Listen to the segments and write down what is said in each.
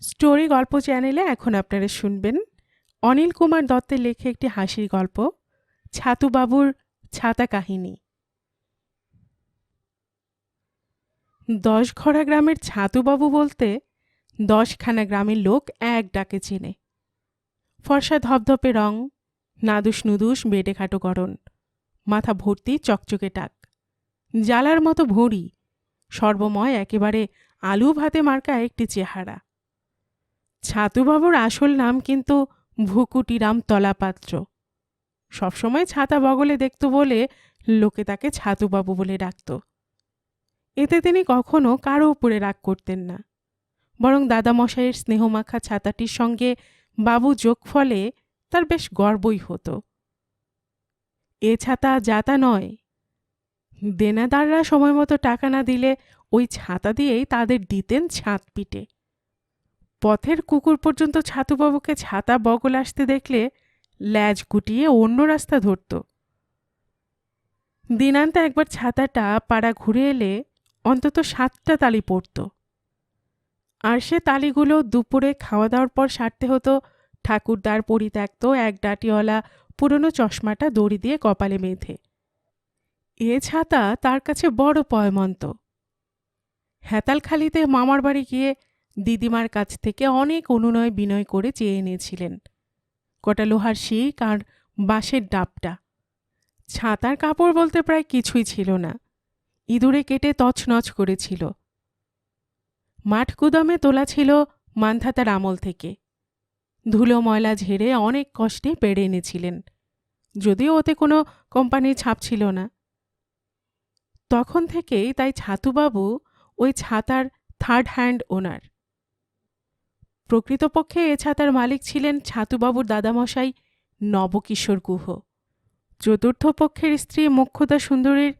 Story গল্প চ্যানেলে এখন আপনারা শুনবেন অনিল কুমার দত্তের লেখা একটি হাসির গল্প, ছাতুবাবুর ছাতা কাহিনী। 10 ঘরা গ্রামের ছাতুবাবু বলতে 10খানা গ্রামের লোক এক ডাকে চেনে। ফর্সা ধপধপে রং, নাদুস নুদুস বেটে খাটো গড়ন, মাথা ভর্তি চকচকে টাক, জ্বালার মতো ভুঁড়ি, সর্বময় একেবারে আলু ভাতে মার্কা একটি চেহারা। ছাতুবাবুর আসল নাম কিন্তু ভুকুটিরাম তলাপাত্র। সবসময় ছাতা বগলে দেখত বলে লোকে তাকে ছাতুবাবু বলে ডাকত। এতে তিনি কখনো কারো উপরে রাগ করতেন না, বরং দাদামশাইয়ের স্নেহমাখা ছাতাটির সঙ্গে বাবু যোগ ফলে তার বেশ গর্বই হতো। এ ছাতা যাতা নয়, দেনাদাররা সময় মতো টাকা না দিলে ওই ছাতা দিয়েই তাদের দিতেন ছাদ পিটে। পথের কুকুর পর্যন্ত ছাতুবাবুকে ছাতা বগল আসতে দেখলে ল্যাজ গুটিয়ে অন্য রাস্তা ধরত। দিনান্তে একবার ছাতাটা পাড়া ঘুরে এলে অন্তত 7টা তালি পড়ত, আর সে তালিগুলো দুপুরে খাওয়া দাওয়ার পর সারতে হতো ঠাকুরদার পরিত্যক্ত এক ডাটিওয়ালা পুরনো চশমাটা দড়ি দিয়ে কপালে বেঁধে। এ ছাতা তার কাছে বড় পয়মন্ত। হেতালখালিতে মামার বাড়ি গিয়ে দিদিমার কাছ থেকে অনেক অনুনয় বিনয় করে চেয়ে এনেছিলেন কটা লোহার শিক আর বাঁশের ডাবটা। ছাতার কাপড় বলতে প্রায় কিছুই ছিল না, ইঁদুরে কেটে তছনছ করেছিল। মাঠ গুদামে তোলা ছিল মান্ধাতার আমল থেকে, ধুলো ময়লা ঝেড়ে অনেক কষ্টে পেড়ে এনেছিলেন, যদিও ওতে কোনো কোম্পানির ছাপ ছিল না। তখন থেকেই তাই ছাতুবাবু ওই ছাতার থার্ড হ্যান্ড ওনার। প্রকৃতপক্ষে এ ছাতার মালিক ছিলেন ছাতুবাবুর দাদামশাই নবকিশোর গুহ। চতুর্থ পক্ষের স্ত্রী মোক্ষদা সুন্দরীর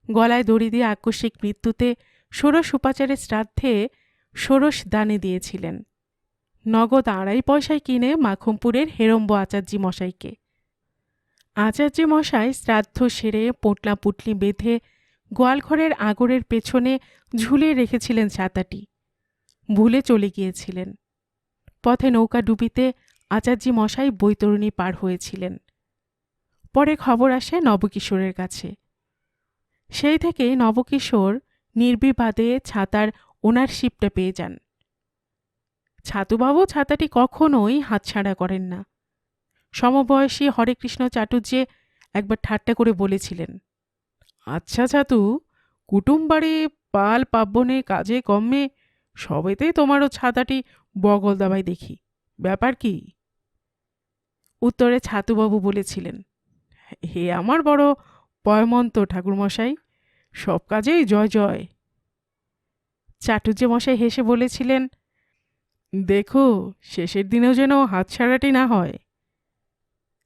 গলায় দড়ি দিয়ে আকস্মিক মৃত্যুতে ষোড়শ উপাচারের শ্রাদ্ধে ষোড়শ দানে দিয়েছিলেন নগদ 2.5 পয়সায় কিনে মাখমপুরের হেরম্ব আচার্যি মশাইকে। আচার্যি মশাই শ্রাদ্ধ সেরে পোটলা পুটলি বেঁধে গোয়ালঘরের আগরের পেছনে ঝুলিয়ে রেখেছিলেন ছাতাটি। ভুলে চলে গিয়েছিলেন। পথে নৌকা ডুবিতে আচার্যি মশাই বৈতরণী পার হয়েছিলেন। পরে খবর আসে নবকিশোরের কাছে। সেই থেকেই নবকিশোর নির্বিবাদে ছাতার ওনারশিপটা পেয়ে যান। ছাতুবাবু ছাতাটি কখনোই হাতছাড়া করেন না। সমবয়সী হরেকৃষ্ণ চাটুর্যে একবার ঠাট্টা করে বলেছিলেন, আচ্ছা ছাতু, কুটুম বাড়ি পাল পার্বণে কাজে কম্মে সবেতেই তোমারও ছাতাটি বগল দাবাই দেখি, ব্যাপার কি? উত্তরে ছাতুবাবু বলেছিলেন, হে আমার বড় পয়মন্ত ঠাকুরমশাই, সব কাজেই জয় জয়। চাটুর্যে মশাই হেসে বলেছিলেন, দেখো শেষের দিনেও যেন হাতছাড়াটি না হয়।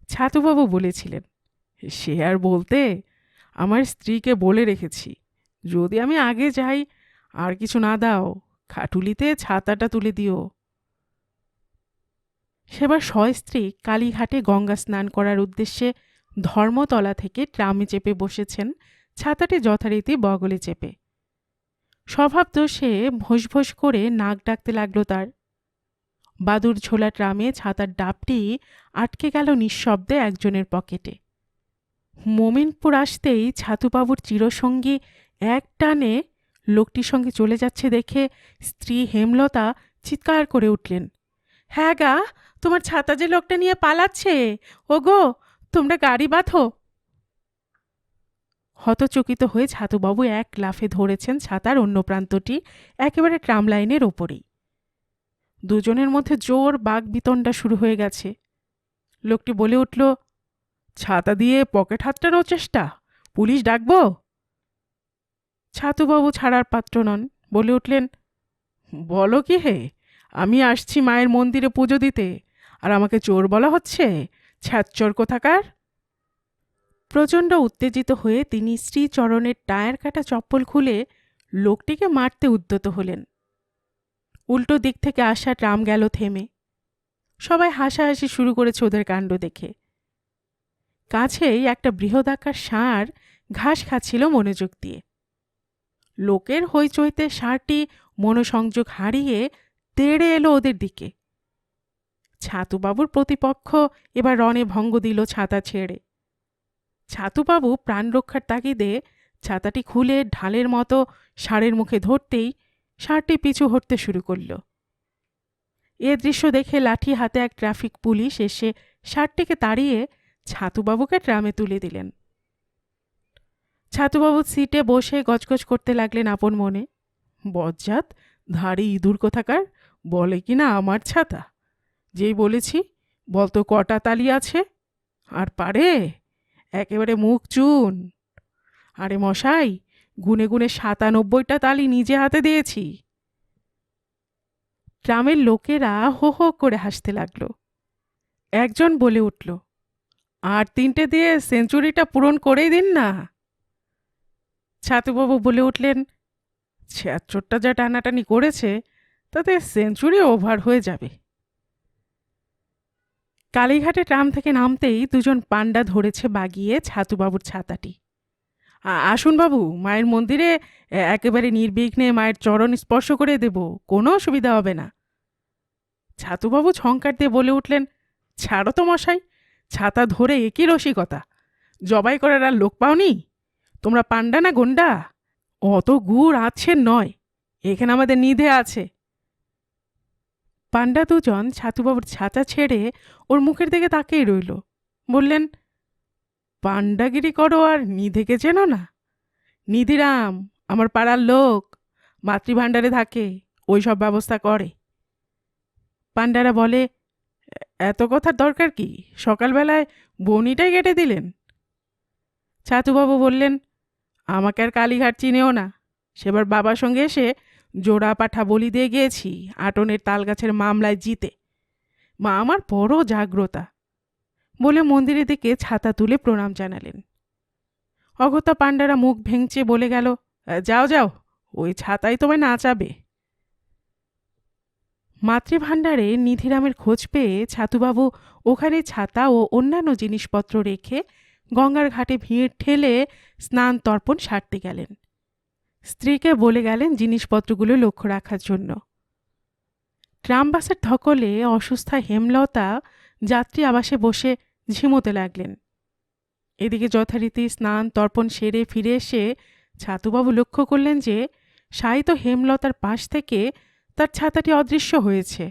ছাতুবাবু বলেছিলেন, সে আর বলতে, আমার স্ত্রীকে বলে রেখেছি যদি আমি আগে যাই আর কিছু না দাও, খাটুলিতে ছাতাটা তুলে দিও। সেবার সস্ত্রী কালীঘাটে গঙ্গা স্নান করার উদ্দেশ্যে ধর্মতলা থেকে ট্রামে চেপে বসেছেন, ছাতাটি যথারীতি বগলে চেপে। স্বভাব দোষে ভোঁস ভোঁস করে নাক ডাকতে লাগলো তার। বাদুর ঝোলা ট্রামে ছাতার ডাবটি আটকে গেল নিঃশব্দে একজনের পকেটে। মোমিনপুর আসতেই ছাতুবাবুর চিরসঙ্গী এক টানে লোকটির সঙ্গে চলে যাচ্ছে দেখে স্ত্রী হেমলতা চিৎকার করে উঠলেন, হ্যাঁ গা, তোমার ছাতা যে লোকটা নিয়ে পালাচ্ছে, ওগো তোমরা গাড়ি বাঁধো। হতচকিত হয়ে ছাতুবাবু এক লাফে ধরেছেন ছাতার অন্য প্রান্তটি একেবারে ট্রাম লাইনের ওপরেই। দুজনের মধ্যে জোর বাগবিতণ্ডা শুরু হয়ে গেছে। লোকটি বলে উঠল, ছাতা দিয়ে পকেট হাতটারও চেষ্টা, পুলিশ ডাকবো? ছাতুবাবু ছাড়ার পাত্র নন, বলে উঠলেন, বলো কি হে, আমি আসছি মায়ের মন্দিরে পুজো দিতে, আর আমাকে চোর বলা হচ্ছে? ছ্যাচ্চর কোথাকার! প্রচণ্ড উত্তেজিত হয়ে তিনি শ্রীচরণের টায়ার কাটা চপ্পল খুলে লোকটিকে মারতে উদ্যত হলেন। উল্টো দিক থেকে আসা ট্রাম গেল থেমে। সবাই হাসাহাসি শুরু করেছে ওদের কাণ্ড দেখে। কাছেই একটা বৃহদাকার ষাঁড় ঘাস খাচ্ছিল মনোযোগ দিয়ে। লোকের হইচইতে ষাঁড়টি মনোসংযোগ হারিয়ে তেড়ে এলো ওদের দিকে। ছাতুবাবুর প্রতিপক্ষ এবার রণে ভঙ্গ দিল ছাতা ছেড়ে। ছাতুবাবু প্রাণ রক্ষার তাগিদে ছাতাটি খুলে ঢালের মতো ষাঁড়ের মুখে ধরতেই ষাঁড়টি পিছু হটতে শুরু করল। এ দৃশ্য দেখে লাঠি হাতে এক ট্রাফিক পুলিশ এসে ষাঁড়টিকে তাড়িয়ে ছাতুবাবুকে ট্রামে তুলে দিলেন। ছাতুবাবু সিটে বসে গজগজ করতে লাগলেন আপন মনে, বজ্জাত ধাড়ি ইঁদুর কোথাকার, বলে কিনা আমার ছাতা। যেই বলেছি বলতো কটা তালি আছে, আর পারে একেবারে মুখ চুন। আরে মশাই, গুনে গুনে ৯৭টা তালি নিজে হাতে দিয়েছি। ট্রামের লোকেরা হো হো করে হাসতে লাগল। একজন বলে উঠল, আর ৩টে দিয়ে সেঞ্চুরিটা পূরণ করেই দিন না। ছাতুবাবু বলে উঠলেন, ৭৬টা যা টানাটানি করেছে তাতে সেঞ্চুরি ওভার হয়ে যাবে। কালীঘাটে ট্রাম থেকে নামতেই দুজন পাণ্ডা ধরেছে বাগিয়ে ছাতুবাবুর ছাতাটি। আসুন বাবু, মায়ের মন্দিরে একেবারে নির্বিঘ্নে মায়ের চরণ স্পর্শ করে দেব, কোনো অসুবিধা হবে না। ছাতুবাবু ঝঙ্কার দিয়ে বলে উঠলেন, ছাড়ো তো মশাই, ছাতা ধরে একই রসিকতা, জবাই করার আর লোক পাওনি? তোমরা পাণ্ডা না গন্ডা? অত গুড় আছে নয়, এখানে আমাদের নিধে আছে। পাণ্ডা দুজন ছাতুবাবুর ছাতা ছেড়ে ওর মুখের দিকে তাকিয়ে রইল। বললেন, পাণ্ডাগিরি করো আর নিধেকে চেনো না? নিধিরাম আমার পাড়ার লোক, মাতৃভাণ্ডারে থাকে, ওই সব ব্যবস্থা করে। পাণ্ডারা বলে, এত কথার দরকার কি, সকালবেলায় বনিটাই কেটে দিলেন। ছাতুবাবু বললেন, আমাকে আর কালীঘাট চিনেও না, সেবার বাবার সঙ্গে এসে জোড়া পাঠা বলি দিয়ে গিয়েছি আটনের তালগাছের মামলায় জিতে। মা আমার বড় জাগ্রতা, বলে মন্দিরের দিকে ছাতা তুলে প্রণাম জানালেন। অগত্যা পাণ্ডারা মুখ ভেঙচে বলে গেল, যাও যাও, ওই ছাতাই তোমায় নাচাবে। মাতৃভাণ্ডারে নিধিরামের খোঁজ পেয়ে ছাতুবাবু ওখানে ছাতা ও অন্যান্য জিনিসপত্র রেখে গঙ্গার ঘাটে ভিড় ঠেলে স্নান তর্পণ সারতে গেলেন। স্ত্রীকে বলে গেলেন জিনিসপত্রগুলো লক্ষ্য রাখার জন্য। ট্রামবাসের ধকলে অসুস্থা হেমলতা যাত্রী আবাসে বসে ঝিমোতে লাগলেন। এদিকে যথারীতি স্নান তর্পণ সেরে ফিরে এসে ছাতুবাবু লক্ষ্য করলেন যে শায়িত হেমলতার পাশ থেকে তার ছাতাটি অদৃশ্য হয়েছে।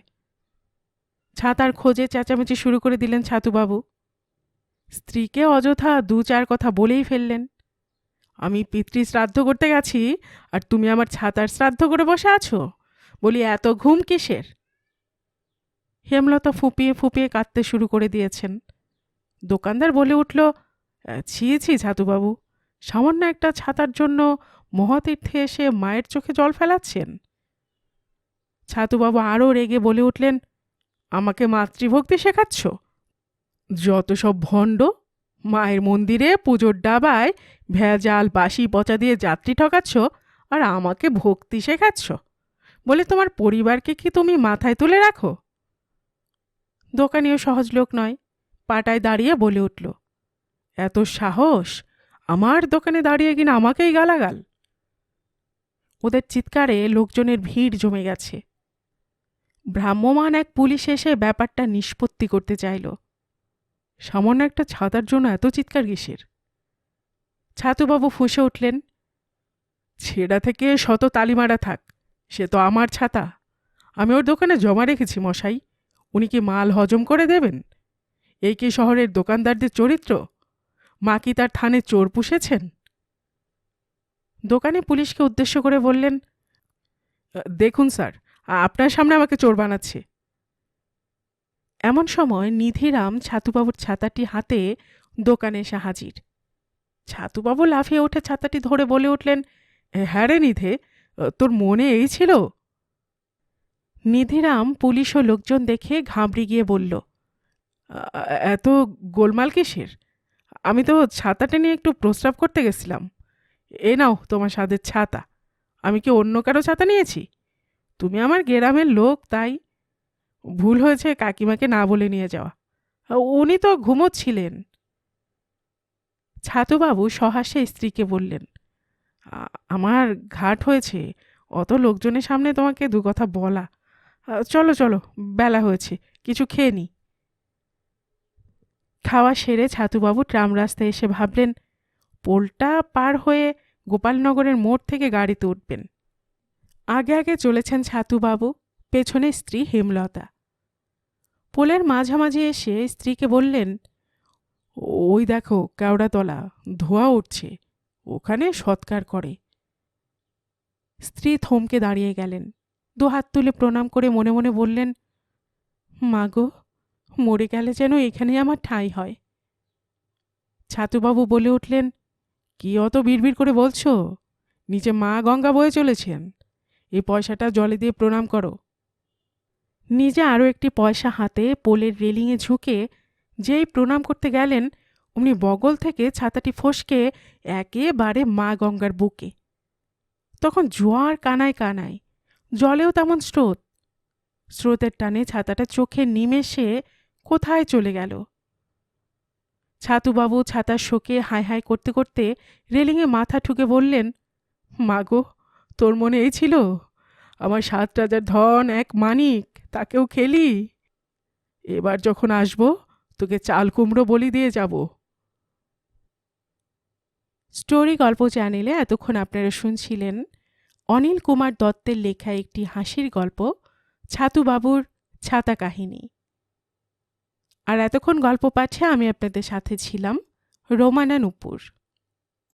ছাতার খোঁজে চেঁচামেচি শুরু করে দিলেন ছাতুবাবু। স্ত্রীকে অযথা ২-৪ কথা বলেই ফেললেন। আমি পিতৃ শ্রাদ্ধ করতে গেছি আর তুমি আমার ছাতার শ্রাদ্ধ করে বসে আছো, বলি এত ঘুম কিসের? হেমলতা ফুঁপিয়ে ফুঁপিয়ে কাঁদতে শুরু করে দিয়েছেন। দোকানদার বলে উঠল, ছি ছি ছাতুবাবু, সামান্য একটা ছাতার জন্য মহাতীর্থে এসে মায়ের চোখে জল ফেলাচ্ছেন। ছাতুবাবু আরও রেগে বলে উঠলেন, আমাকে মাতৃভক্তি শেখাচ্ছ? যত সব ভণ্ড, মায়ের মন্দিরে পুজোর ডাবায় ভেজাল বাসি পচা দিয়ে যাত্রী ঠকাচ্ছ আর আমাকে ভক্তি শেখাচ্ছ, বলে তোমার পরিবারকে কি তুমি মাথায় তুলে রাখো? দোকানিও সহজ লোক নয়, পাটায় দাঁড়িয়ে বলে উঠল, এত সাহস আমার দোকানে দাঁড়িয়ে কিনা আমাকেই গালাগাল। ওদের চিৎকারে লোকজনের ভিড় জমে গেছে। ভ্রাম্যমাণ এক পুলিশ এসে ব্যাপারটা নিষ্পত্তি করতে চাইল। সামান্য একটা ছাতার জন্য এত চিৎকার কিসের? ছাতুবাবু ফুঁসে উঠলেন, ছেঁড়া থেকে শত তালিমারা থাক, সে তো আমার ছাতা, আমি ওর দোকানে জমা রেখেছি মশাই, উনি কি মাল হজম করে দেবেন? এই কি শহরের দোকানদারদের চরিত্র? মা কি তার থানে চোর পুষেছেন? দোকানে পুলিশকে উদ্দেশ্য করে বললেন, দেখুন স্যার, আপনার সামনে আমাকে চোর বানাচ্ছে। এমন সময় নিধিরাম ছাতুবাবুর ছাতাটি হাতে দোকানে এসে হাজির। ছাতুবাবু লাফিয়ে উঠে ছাতাটি ধরে বলে উঠলেন, হ্যাঁ রে নিধে, তোর মনে এই ছিল? নিধিরাম পুলিশ ও লোকজন দেখে ঘাবড়ে গিয়ে বলল, এত গোলমাল কিসের? আমি তো ছাতাটা নিয়ে একটু প্রস্রাব করতে গেছিলাম। এ নাও তোমার স্বাদের ছাতা। আমি কি অন্য কারো ছাতা নিয়েছি? তুমি আমার গ্রামের লোক, তাই ভুল হয়েছে কাকিমাকে না বলে নিয়ে যাওয়া, উনি তো ঘুমোচ্ছিলেন। ছাতুবাবু সহাস্যে স্ত্রীকে বললেন, আমার ঘাট হয়েছে অত লোকজনের সামনে তোমাকে দু কথা বলা, চলো চলো, বেলা হয়েছে, কিছু খেয়ে নি। খাওয়া সেরে ছাতুবাবু ট্রাম রাস্তায় এসে ভাবলেন পোলটা পার হয়ে গোপালনগরের মোড় থেকে গাড়িতে উঠবেন। আগে আগে চলেছেন ছাতুবাবু, পেছনে স্ত্রী হেমলতা। পোলের মাঝামাঝি এসে স্ত্রীকে বললেন, ওই দেখো কেওড়াতলা, ধোঁয়া উঠছে, ওখানে সৎকার করে। স্ত্রী থমকে দাঁড়িয়ে গেলেন, দুহাত তুলে প্রণাম করে মনে মনে বললেন, মাগো, মরে গেলে যেন এখানে আমার ঠাঁই হয়। ছাতুবাবু বলে উঠলেন, কি অত বিড়বিড় করে বলছো? নিচে মা গঙ্গা বয়ে চলেছেন, এই পয়সাটা জলে দিয়ে প্রণাম করো। নিজে আরও একটি পয়সা হাতে পোলের রেলিংয়ে ঝুঁকে যেই প্রণাম করতে গেলেন, অমনি বগল থেকে ছাতাটি ফসকে একেবারে মা গঙ্গার বুকে। তখন জোয়ার কানায় কানায়, জলেও তেমন স্রোত। স্রোতের টানে ছাতাটা চোখের নিমেষে কোথায় চলে গেল। ছাতুবাবু ছাতার শোকে হায় হায় করতে করতে রেলিংয়ে মাথা ঠুকে বললেন, মাগো, তোর মনে এই ছিল? আমার 7 রাজার ধন, এক মানিক, তাকেও খেলি। এবার যখন আসবো তোকে চাল কুমড়ো বলি দিয়ে যাব। স্টোরি গল্প চ্যানেলে এতক্ষণ আপনারা শুনছিলেন অনিল কুমার দত্তের লেখা একটি হাসির গল্প, ছাতুবাবুর ছাতা কাহিনী। আর এতক্ষণ গল্প পাঠে আমি আপনাদের সাথে ছিলাম রোমানা নুপুর।